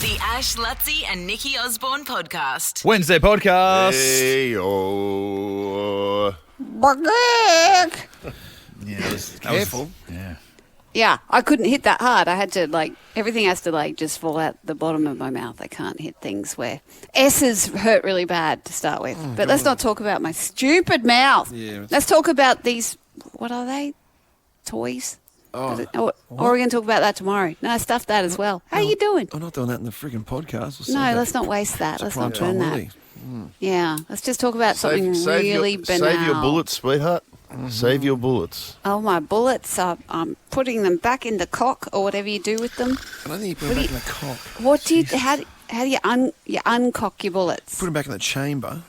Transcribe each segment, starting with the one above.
The Ash, Lutzi and Nikki Osborne podcast. Wednesday podcast. Hey-o. Yeah, that was Careful. Yeah. Yeah, I couldn't hit that hard. I had to, everything has to, just fall out the bottom of my mouth. I can't hit things where S's hurt really bad to start with. But let's not talk about my stupid mouth. Yeah. Let's talk about these, what are they? Toys? Or are we going to talk about that tomorrow? No, stuff that as well. How are you doing? I'm not doing that in the frigging podcast. No, let's not waste that. Let's not burn that. Really. Yeah, let's just talk about something really banal. Save your bullets, sweetheart. Save your bullets. Oh, my bullets. I'm putting them back in the cock or whatever you do with them. I don't think you put them back in the cock. What do you? How do you uncock your bullets? Put them back in the chamber.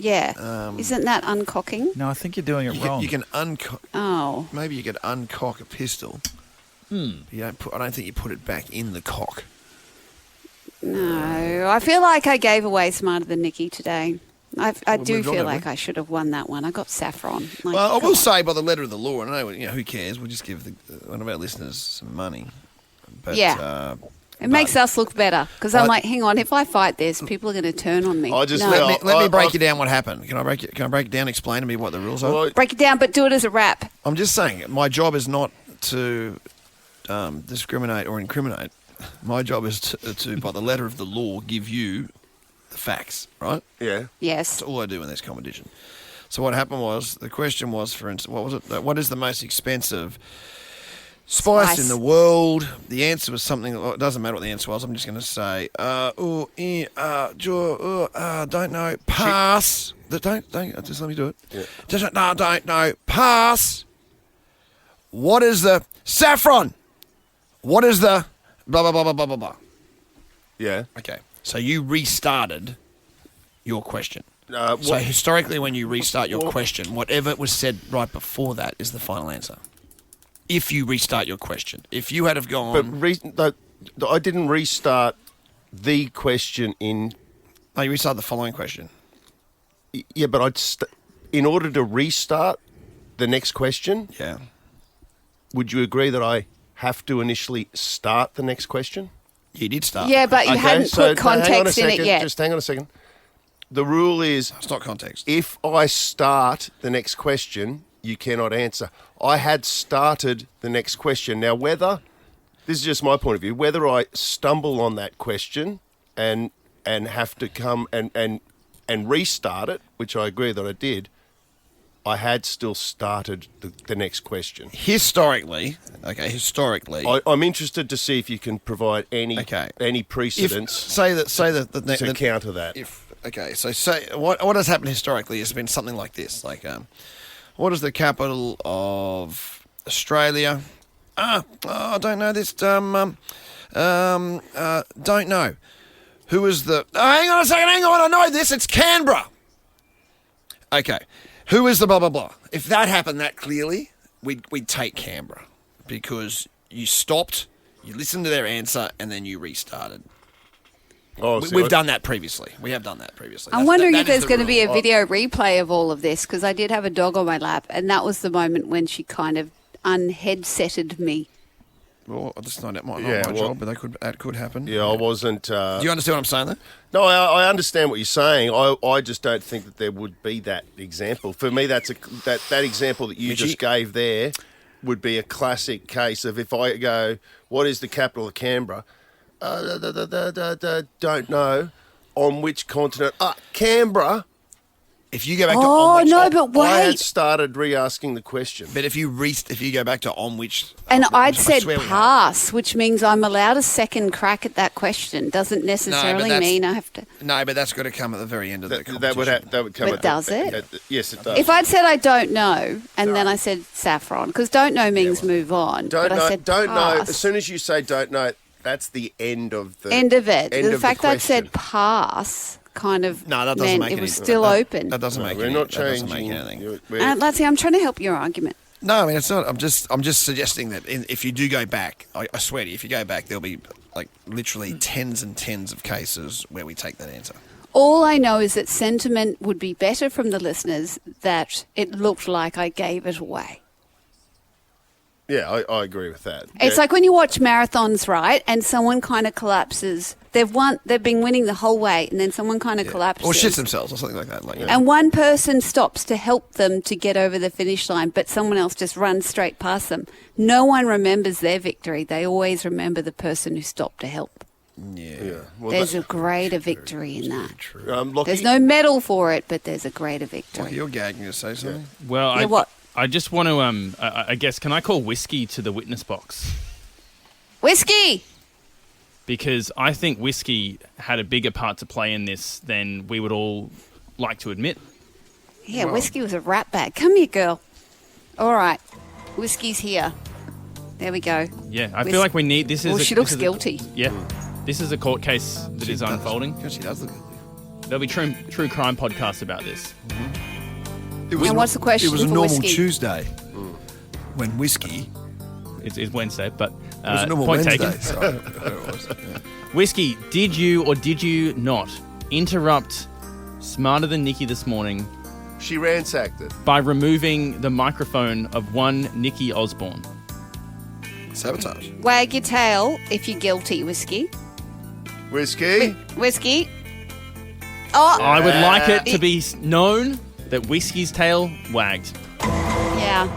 Yeah. Isn't that uncocking? No, I think you're doing it wrong. You can uncock. Oh. Maybe you could uncock a pistol. You don't I don't think you put it back in the cock. No. I feel like I gave away Smarter Than Nikki today. I do moved on, feel haven't like we? I should have won that one. I got saffron. Well, I will say by the letter of the law, and I know, who cares? We'll just give one of our listeners some money. But, Yeah. It makes us look better because I'm like, hang on, if I fight this, people are going to turn on me. Let me break you down what happened. Can I break it down? Explain to me what the rules are. Break it down, but do it as a rap. I'm just saying, my job is not to discriminate or incriminate. My job is to, by the letter of the law, give you the facts, right? Yeah. Yes. That's all I do in this competition. So what happened was, the question was, for instance, what was it? What is the most expensive spice in the world? The answer was something. It doesn't matter what the answer was. I'm just going to say, don't know. Pass. Don't. Just let me do it. Yeah. Don't know. Pass. What is the saffron? What is the blah blah blah blah blah blah blah? Yeah. Okay. So you restarted your question. So What, historically, when you restart your question, whatever was said right before that is the final answer. If you restart your question, if you had have gone, I didn't restart the question in. no, you restart the following question. Yeah, but in order to restart the next question, Yeah. would you agree that I have to initially start the next question? You did start. Yeah, but you hadn't put context in it yet. Just hang on a second. The rule is, It's not context. if I start the next question, you cannot answer. I had started the next question. Now, this is just my point of view, whether I stumble on that question and have to come and restart it, which I agree that I did, I had still started the next question. Historically, I'm interested to see if you can provide any precedents say that to counter that. So say what has happened historically has been something like this. What is the capital of Australia? I don't know this. Don't know. Who is the? Hang on a second. Hang on. I know this. It's Canberra. Okay. Who is the blah blah blah? If that happened that clearly, we'd take Canberra because you stopped, you listened to their answer, and then you restarted. We've done that previously. We have done that previously. I'm wondering if there's going to be a video replay of all of this because I did have a dog on my lap and that was the moment when she kind of unheadsetted me. Well, that's not my job, but that could happen. Yeah, I wasn't. Do you understand what I'm saying, though? No, I understand what you're saying. I just don't think that there would be that example. For me, that example that you just gave there would be a classic case of if I go, what is the capital of Canberra? Don't know. On which continent? Canberra. If you go back to on which... but wait. I had started re-asking the question. But if you go back to on which... And I'd I said swear we have. pass, which means I'm allowed a second crack at that question. Doesn't necessarily mean I have to... No, but that's got to come at the very end of the competition. That would come. But does it? Yes, it does. If I'd said I don't know, and then I said saffron, because don't know means move on. Don't but know. I said Don't know. pass. As soon as you say don't know, that's the end of the End of it. End The of fact the I'd said question. pass kind of No, that doesn't meant make it was any- still open. That doesn't make We're any, not that doesn't changing. make anything. Let's see, I'm trying to help your argument. No, I mean, it's not. I'm just suggesting that if you do go back, I swear to you, if you go back, there'll be literally tens and tens of cases where we take that answer. All I know is that sentiment would be better from the listeners that it looked like I gave it away. Yeah, I agree with that. It's Yeah. like when you watch marathons, right? And someone kind of collapses. They've been winning the whole way, and then someone kind of collapses. Or shits themselves or something like that. Like, And one person stops to help them to get over the finish line, but someone else just runs straight past them. No one remembers their victory. They always remember the person who stopped to help. yeah. Well, There's a greater victory in that. Lockie, There's no medal for it, but there's a greater Like, victory. you're gagging to say something. Well, Yeah, what? I just want to, I guess, can I call whiskey to the witness box? Whiskey! Because I think whiskey had a bigger part to play in this than we would all like to admit. Yeah, whiskey was a rat bag. Come here, girl. All right. Whiskey's here. There we go. Yeah, I feel like we need, this is Well, a- she looks this is a- guilty. Yeah. This is a court case that is unfolding. Because she does look. There'll be true crime podcasts about this. And what's the question It was a for normal whiskey? Tuesday when whiskey. It's Wednesday, but It was a normal point Wednesday. taken. Sorry. It was, yeah. Whiskey, did you or did you not interrupt Smarter Than Nikki this morning she ransacked it. by removing the microphone of one Nikki Osborne? Sabotage. Wag your tail if you're guilty, Whiskey. Whiskey? Whiskey. Oh, I would like it to be known that Whiskey's tail wagged. yeah.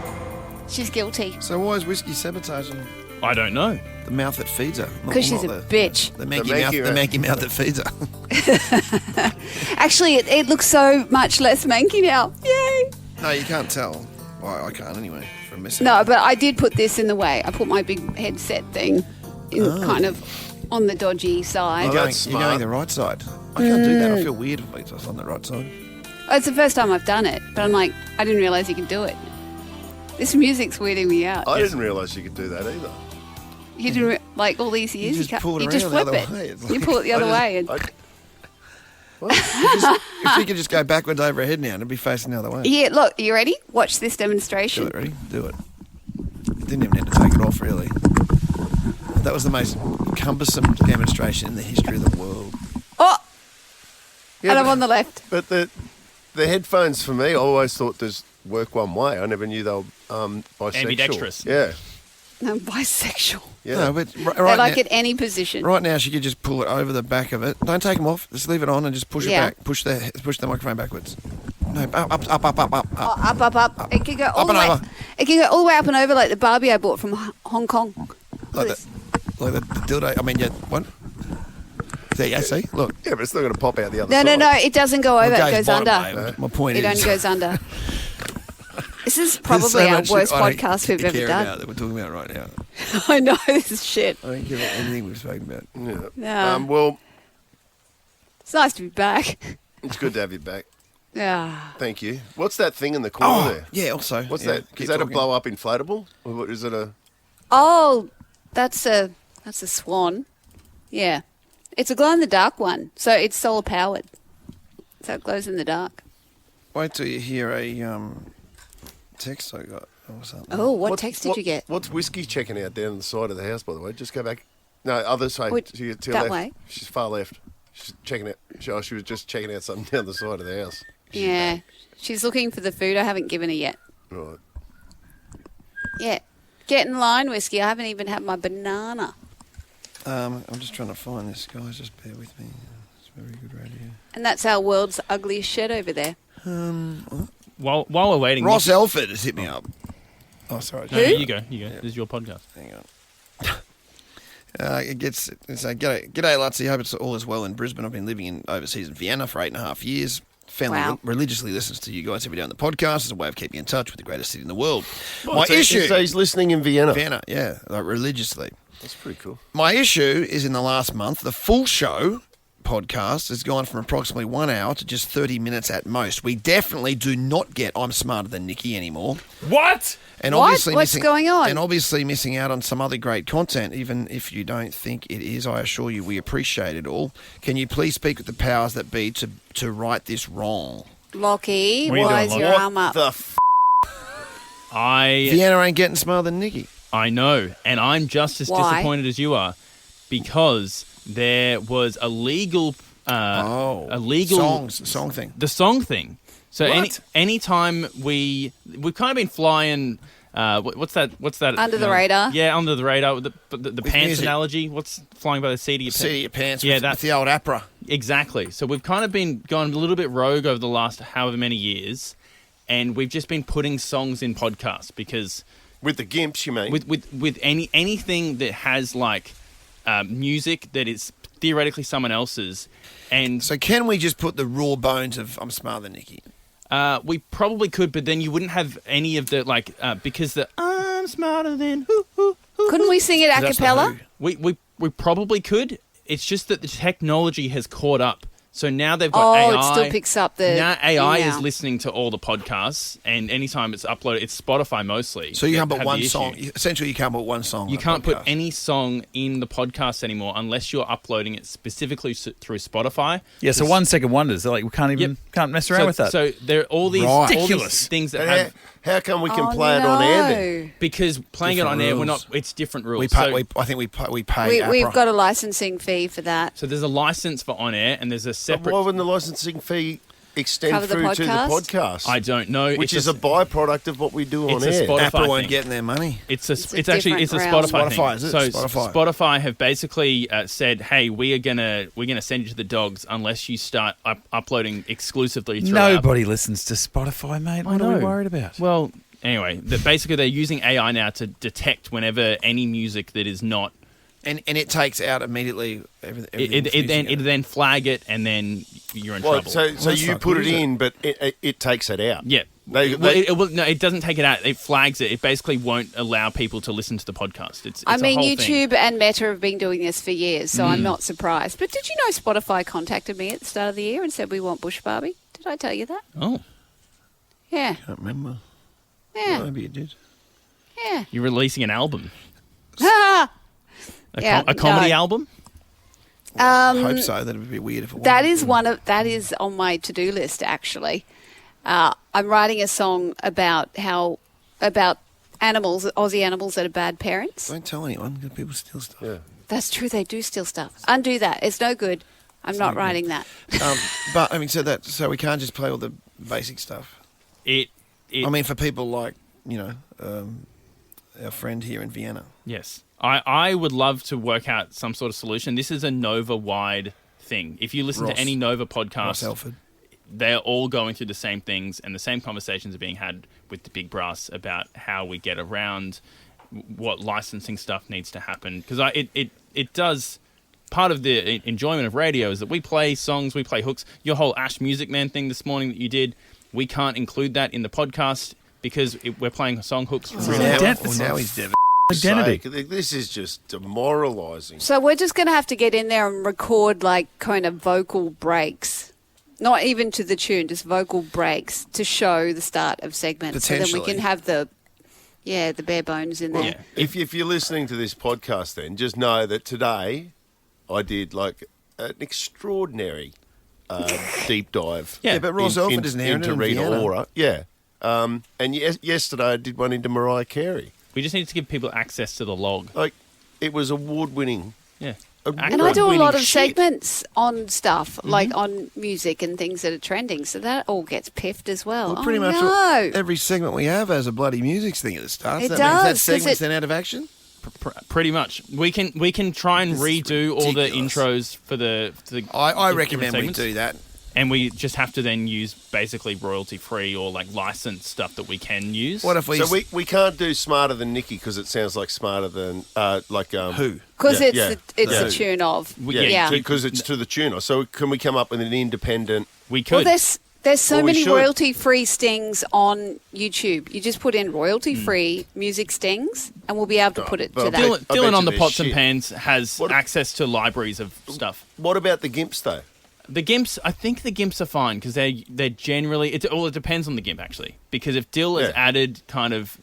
She's guilty. So why is whiskey sabotaging I don't know. the mouth that feeds her? Not- 'Cause she's not a bitch. The manky manky mouth that feeds her. Actually, it looks so much less manky now. Yay! No, you can't tell. Well, I can't anyway. From missing. No, but I did put this in the way. I put my big headset thing in kind of on the dodgy side. Oh, You're that's going smart. the right side. I can't do that. I feel weird if it's on the right side. It's the first time I've done it, but I'm like, I didn't realise you could do it. This music's weirding me out. I didn't realise you could do that either. You didn't like all these years. just can't- pull it you just around the flip other it. way. It's You like- pull it the other I just- way. And, If you could just go backwards over her head now, it'd be facing the other way. yeah, look, you ready? Watch this Do demonstration. it, ready? Do it. Didn't even need to take it off, really. That was the most cumbersome demonstration in the history of the world. Oh, Yeah, and I'm but- on the left. But the headphones for me, I always thought does work one way. I never knew they were bisexual. Ambidextrous. Yeah. I'm bisexual. Yeah. No, but They're right, like now, at any position. right now, she could just pull it over the back of it. Don't take them off. Just leave it on and just push Yeah. it back. Push the microphone backwards. No, up. Oh, up. It can go all Up the and way. over. It can go all the way up and over like the Barbie I bought from Hong Kong. Like Look that. at Like the dildo. I mean, yeah, what? There you go, see? Look. Yeah, but it's not going to pop out the other this. side. No, it doesn't go over. Well, It goes bottom under. way. My point It is... only goes under. This is there's probably so our much worst I don't podcast we've ever care done. about that we're talking about right now. I know, this is shit. I don't care about anything we've spoken about. Yeah. Yeah. Well, It's nice to be back. it's good to have you back. Yeah. Thank you. What's that thing in the corner there? yeah, also. What's yeah, that? keep Is that talking. a blow up inflatable? Or what, is it a? Oh, that's a swan. Yeah. It's a glow in the dark one. So it's solar powered. So it glows in the dark. Wait till you hear a text I got or something. Oh, what text did you get? What's Whiskey checking out down the side of the house, by the way? Just go back. No, other side. Wait, to your that left. way? She's far left. She's checking out. She was just checking out something down the side of the house. Yeah. She's looking for the food. I haven't given her yet. Right. Yeah. Get in line, Whiskey. I haven't even had my banana. I'm just trying to find this, guys. Just bear with me. It's very good radio. And that's our world's ugliest shed over there. While we're waiting, Ross Nikki- Elford has hit me up. Oh, sorry. No, you go. This is your podcast. Hang on. It's g'day, Lutzy. Hope it's all is well in Brisbane. I've been living overseas in Vienna for 8.5 years. Family Wow. religiously listens to you guys every day on the podcast as a way of keeping in touch with the greatest city in the world. Oh, My so issue, he's listening in Vienna. Vienna, yeah, like religiously. That's pretty cool. My issue is in the last month, the full show podcast has gone from approximately 1 hour to just 30 minutes at most. We definitely do not get I'm Smarter Than Nikki anymore. What? And What? obviously What's going on? And obviously missing out on some other great content, even if you don't think it is. I assure you we appreciate it all. Can you please speak with the powers that be to right this wrong? Lockie, What are you why doing, is your Lockie? arm up? The f- Vienna ain't getting smarter than Nikki. I know, and I'm just as Why? disappointed as you are because there was a legal, song thing. the song thing. So What? anytime we've kind of been flying What's that? Under the radar? Yeah, under the radar. The pants music. analogy. What's flying by the seat of your Seat of your pants. Yeah, with that's the old APRA. Exactly. So we've kind of been going a little bit rogue over the last however many years, and we've just been putting songs in podcasts because With the gimps, you mean? with anything that has like music that is theoretically someone else's, and So can we just put the raw bones of I'm Smarter Than Nikki? we probably could, but then you wouldn't have any of the like because the I'm smarter than who. Couldn't we sing it a That's the cappella? Who. We probably could. It's just that the technology has caught up. So now they've got Oh, AI. it still picks up the. Now AI thing is now. listening to all the podcasts, and anytime it's uploaded, it's Spotify mostly. So you that can't put have one the song. issue. Essentially, you can't put one song. You on a can't put podcast. any song in the podcast anymore unless you're uploading it specifically through Spotify. Yeah, so 1 second wonders. Like we can't mess around with that. So there are all these, Right. all Ridiculous. these things that But have how come we can Oh, play it on air then? no. because playing Different it on air, we're rules. not. It's different rules. We pay. So, I think we pay. APRA. We've got a licensing fee for that. so there's a license for on air, and there's a But separate. why wouldn't the licensing fee extend Cover the through to the podcast? podcast? I don't know. Which It's is a byproduct of what we do on it's a air. Spotify APRA weren't thing. getting their money. It's a actually a different realm. Spotify thing. Spotify, is it? So Spotify. Spotify have basically said, "Hey, we're gonna send you to the dogs unless you start uploading exclusively through our-" Nobody listens to Spotify, mate. What are we know. worried about? Well, anyway, basically they're using AI now to detect whenever any music that is not. And it takes out immediately everything. It then flag it, and then you're in Well, trouble. so that's you not put good, it is it? in, but it takes it out. yeah. They- Well, they- no, it doesn't take it out. It flags it. It basically won't allow people to listen to the podcast. It's I a mean, whole thing. YouTube and Meta have been doing this for years, so I'm not surprised. But did you know Spotify contacted me at the start of the year and said we want Bush Barbie? Did I tell you that? Oh, Yeah, I can't remember. yeah, Maybe it did. yeah. you're releasing an album, Ah! Yeah, a comedy no. album. I hope so. That'd be weird if it That wasn't. is on my to-do list actually. I'm writing a song about animals, Aussie animals that are bad parents. Don't tell anyone. 'Cause people steal stuff. Yeah. That's true. They do steal stuff. Undo that. It's no good. I'm not writing that. But I mean, so we can't just play all the basic stuff. It I mean, for people like our friend here in Vienna. Yes. I would love to work out some sort of solution. This is a Nova-wide thing. If you listen Ross. to any Nova Ross podcast, Elford. they're all going through the same things, and the same conversations are being had with the big brass about how we get around what licensing stuff needs to happen. Because it does... Part of the enjoyment of radio is that we play songs, we play hooks. Your whole Ash Music Man thing this morning that you did, we can't include that in the podcast because we're playing song hooks. Now he's dead. Identity. Sake, this is just demoralising. So we're just going to have to get in there and record like kind of vocal breaks. Not even to the tune, just vocal breaks to show the start of segments. So then we Potentially. can have the bare bones in there. Yeah. If you're listening to this podcast, then just know that today I did like an extraordinary deep dive. Yeah, but Ross Elford isn't here, into in Rita Vienna. Ora. Yeah. And yesterday I did one into Mariah Carey. We just need to give people access to the log. Like, it was award-winning. Yeah. And I do a lot award-winning of shit. segments on stuff, like on music and things that are trending. So that all gets piffed as well. Well, pretty oh, much no. every segment we have has a bloody music thing at the start. It That does, means 'cause that segment's it- then out of action. Pretty much. We can try and This is redo all the ridiculous. intros for the I different recommend we segments. do that. And we just have to then use basically royalty-free or like licensed stuff that we can use. What if we... So we can't do Smarter Than Nikki because it sounds like Smarter Than... Who? Because Yeah, it's yeah. a tune of. Yeah, because it's to the tune. So can we come up with an independent... we could. Well, there's so Well, we many should. royalty-free stings on YouTube. You just put in royalty-free music stings, and we'll be able to put it Well, to that. I Dylan, bet Dylan you on the there's Pots and shit. Pans has What- access to libraries of stuff. What about the Gimps, though? The Gimps, I think the Gimps are fine because they're generally... It depends on the Gimp, actually. Because if Dill has Yeah. added kind of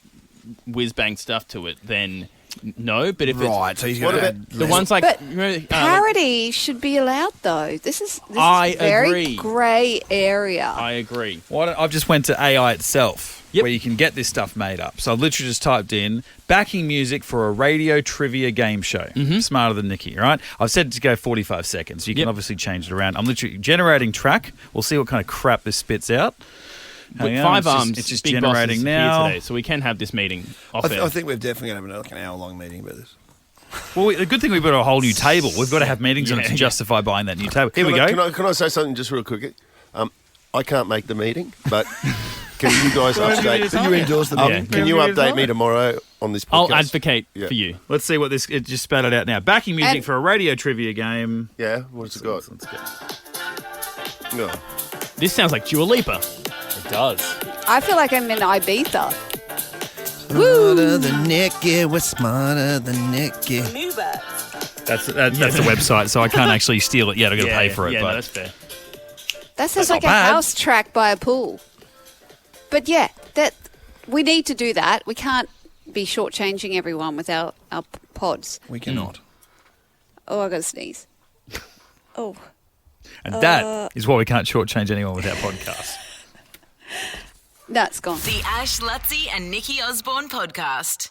whiz-bang stuff to it, then no. But if Right, so he's What going to about add the less- ones like... But remember, Parody should be allowed, though. This is I very agree. grey area. I agree. I've just went to AI itself, Yep. where you can get this stuff made up. So I've literally just typed in backing music for a radio trivia game show. Smarter Than Nikki, right? I've set it to go 45 seconds. You can Yep. obviously change it around. I'm literally generating track. We'll see what kind of crap this spits out. Hang on, Five it's just- Arms, it's just Big Boss generating is now. here today, so we can have this meeting off air. I think we're definitely going to have an hour-long meeting about this. Well, the good thing we've got a whole new table. We've got to have meetings on it to Yeah. justify buying that new table. Here we Can go. I, can I say something just real quick? I can't make the meeting, but can you guys update? So you endorse the Yeah. meeting? Can you update me tomorrow on this podcast? I'll advocate Yeah. for you. Let's see what it just spat it out now. Backing music And- for a radio trivia game. Yeah, what's it got? Let's go. No. This sounds like Dua Lipa. It does. I feel like I'm in Ibiza. Smarter than Nikki, we're smarter than Nikki. That's the website, so I can't actually steal it yet. I've got to pay for it. Yeah, but no, that's fair. That sounds That's like a not bad. house track by a pool. But yeah, that we need to do that. We can't be shortchanging everyone with our pods. We cannot. Oh, I got to sneeze. Oh. and that is why we can't shortchange anyone with our podcast. No, it's gone. The Ash, Lutzi, and Nikki Osborne podcast.